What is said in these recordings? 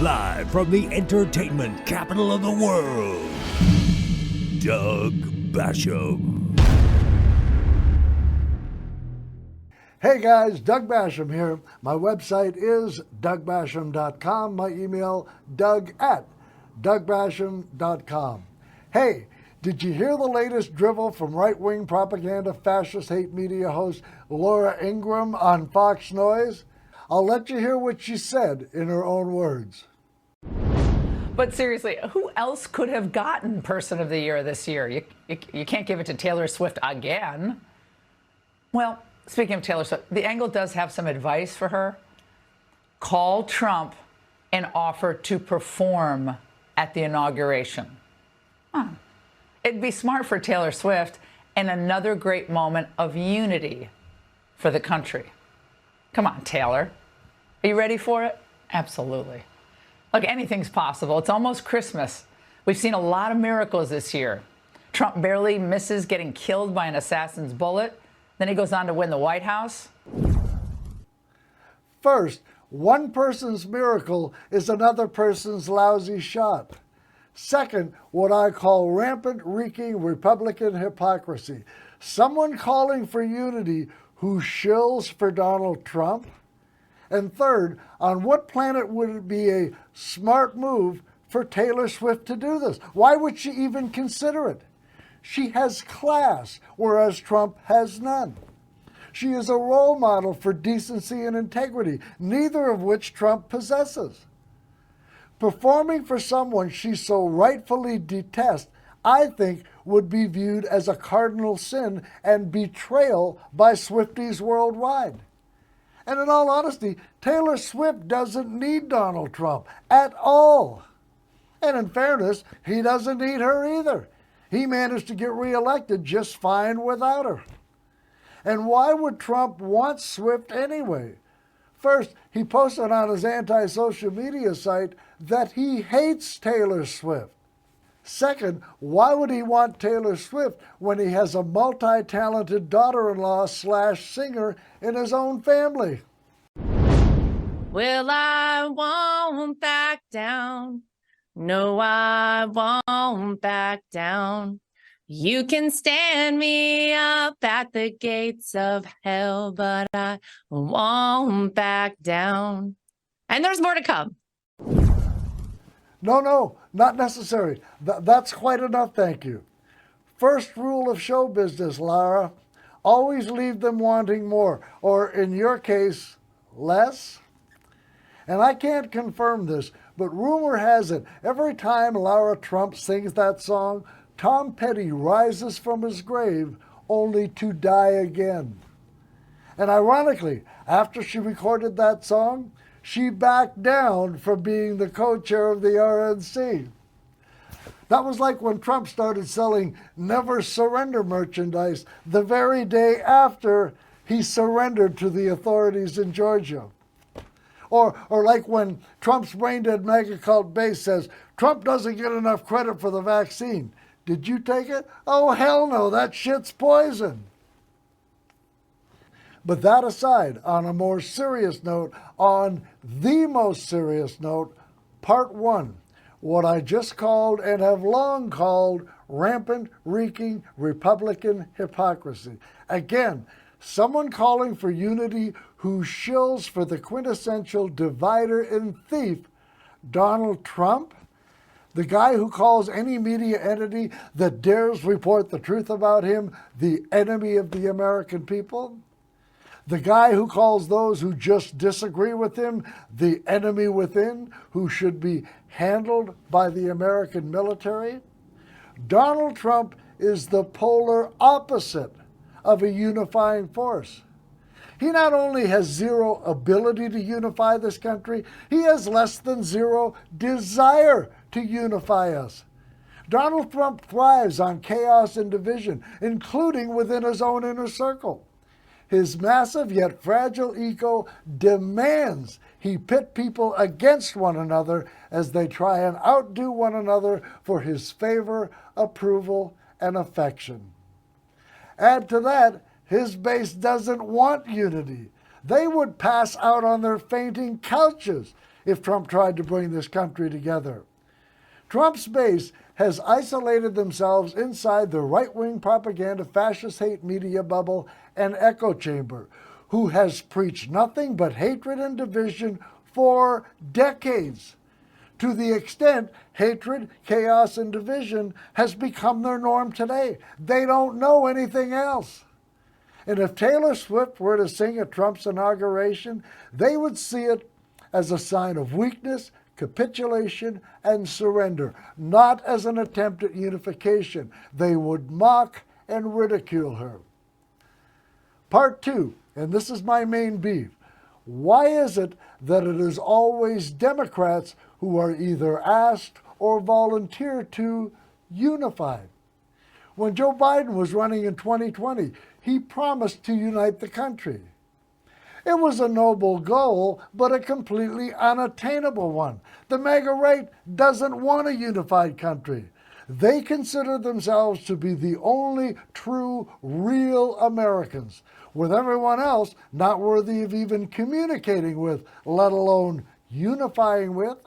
Live from the entertainment capital of the world, Doug Basham. Hey guys, Doug Basham here. My website is DougBasham.com. My email, doug@DougBasham.com. Hey, did you hear the latest drivel from right-wing propaganda fascist hate media host Laura Ingraham on Fox Noise? I'll let you hear what she said in her own words. But seriously, who else could have gotten Person of the Year this year? You can't give it to Taylor Swift again. Well, speaking of Taylor Swift, The Angle does have some advice for her. Call Trump and offer to perform at the inauguration. It'd be smart for Taylor Swift and another great moment of unity for the country. Come on, Taylor. Are you ready for it? Absolutely. Look, anything's possible. It's almost Christmas. We've seen a lot of miracles this year. Trump barely misses getting killed by an assassin's bullet. Then he goes on to win the White House. First, one person's miracle is another person's lousy shot. Second, what I call rampant, reeking Republican hypocrisy. Someone calling for unity who shills for Donald Trump. And third, on what planet would it be a smart move for Taylor Swift to do this? Why would she even consider it? She has class, whereas Trump has none. She is a role model for decency and integrity, neither of which Trump possesses. Performing for someone she so rightfully detests, I think, would be viewed as a cardinal sin and betrayal by Swifties worldwide. And in all honesty, Taylor Swift doesn't need Donald Trump at all. And in fairness, he doesn't need her either. He managed to get reelected just fine without her. And why would Trump want Swift anyway? First, he posted on his anti-social media site that he hates Taylor Swift. Second, why would he want Taylor Swift when he has a multi-talented daughter-in-law / singer in his own family? Well, I won't back down. No, I won't back down. You can stand me up at the gates of hell, but I won't back down. And there's more to come. No, not necessary. That's quite enough, thank you. First rule of show business, Lara. Always leave them wanting more, or in your case, less. And I can't confirm this, but rumor has it, every time Lara Trump sings that song, Tom Petty rises from his grave only to die again. And ironically, after she recorded that song, she backed down from being the co-chair of the RNC. That was like when Trump started selling Never Surrender merchandise the very day after he surrendered to the authorities in Georgia. Or like when Trump's brain-dead mega cult base says, Trump doesn't get enough credit for the vaccine. Did you take it? Oh, hell no, that shit's poison. But that aside, on a more serious note, on the most serious note, part one, what I just called and have long called rampant, reeking Republican hypocrisy. Again, someone calling for unity who shills for the quintessential divider and thief, Donald Trump, the guy who calls any media entity that dares report the truth about him the enemy of the American people. The guy who calls those who just disagree with him the enemy within, who should be handled by the American military. Donald Trump is the polar opposite of a unifying force. He not only has zero ability to unify this country, he has less than zero desire to unify us. Donald Trump thrives on chaos and division, including within his own inner circle. His massive yet fragile ego demands he pit people against one another as they try and outdo one another for his favor, approval, and affection. Add to that, his base doesn't want unity. They would pass out on their fainting couches if Trump tried to bring this country together. Trump's base has isolated themselves inside the right-wing propaganda, fascist hate media bubble and echo chamber, who has preached nothing but hatred and division for decades, to the extent hatred, chaos, and division has become their norm today. They don't know anything else. And if Taylor Swift were to sing at Trump's inauguration, they would see it as a sign of weakness, capitulation, and surrender, not as an attempt at unification. They would mock and ridicule her. Part 2, and this is my main beef. Why is it that it is always Democrats who are either asked or volunteer to unify? When Joe Biden was running in 2020, he promised to unite the country. It was a noble goal, but a completely unattainable one. The MAGA right doesn't want a unified country. They consider themselves to be the only true, real Americans, with everyone else not worthy of even communicating with, let alone unifying with.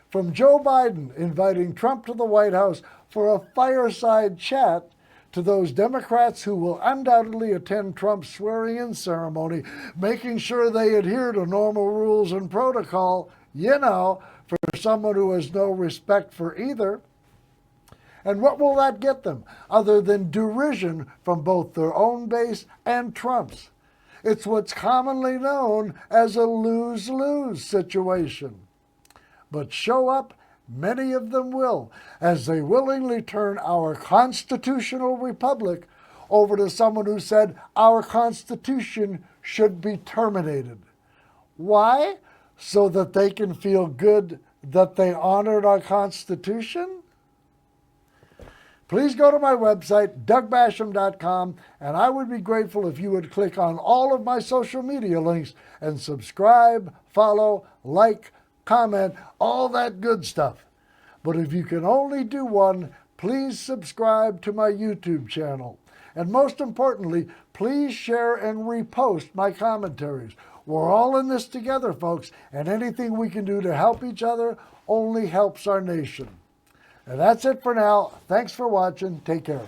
From Joe Biden inviting Trump to the White House for a fireside chat, to those Democrats who will undoubtedly attend Trump's swearing-in ceremony, making sure they adhere to normal rules and protocol, for someone who has no respect for either. And what will that get them, other than derision from both their own base and Trump's? It's what's commonly known as a lose-lose situation. But show up, many of them will, as they willingly turn our constitutional republic over to someone who said our Constitution should be terminated. Why? So that they can feel good that they honored our Constitution? Please go to my website, DougBasham.com, and I would be grateful if you would click on all of my social media links and subscribe, follow, like, comment, all that good stuff. But if you can only do one, please subscribe to my YouTube channel. And most importantly, please share and repost my commentaries. We're all in this together, folks, and anything we can do to help each other only helps our nation. And that's it for now. Thanks for watching. Take care.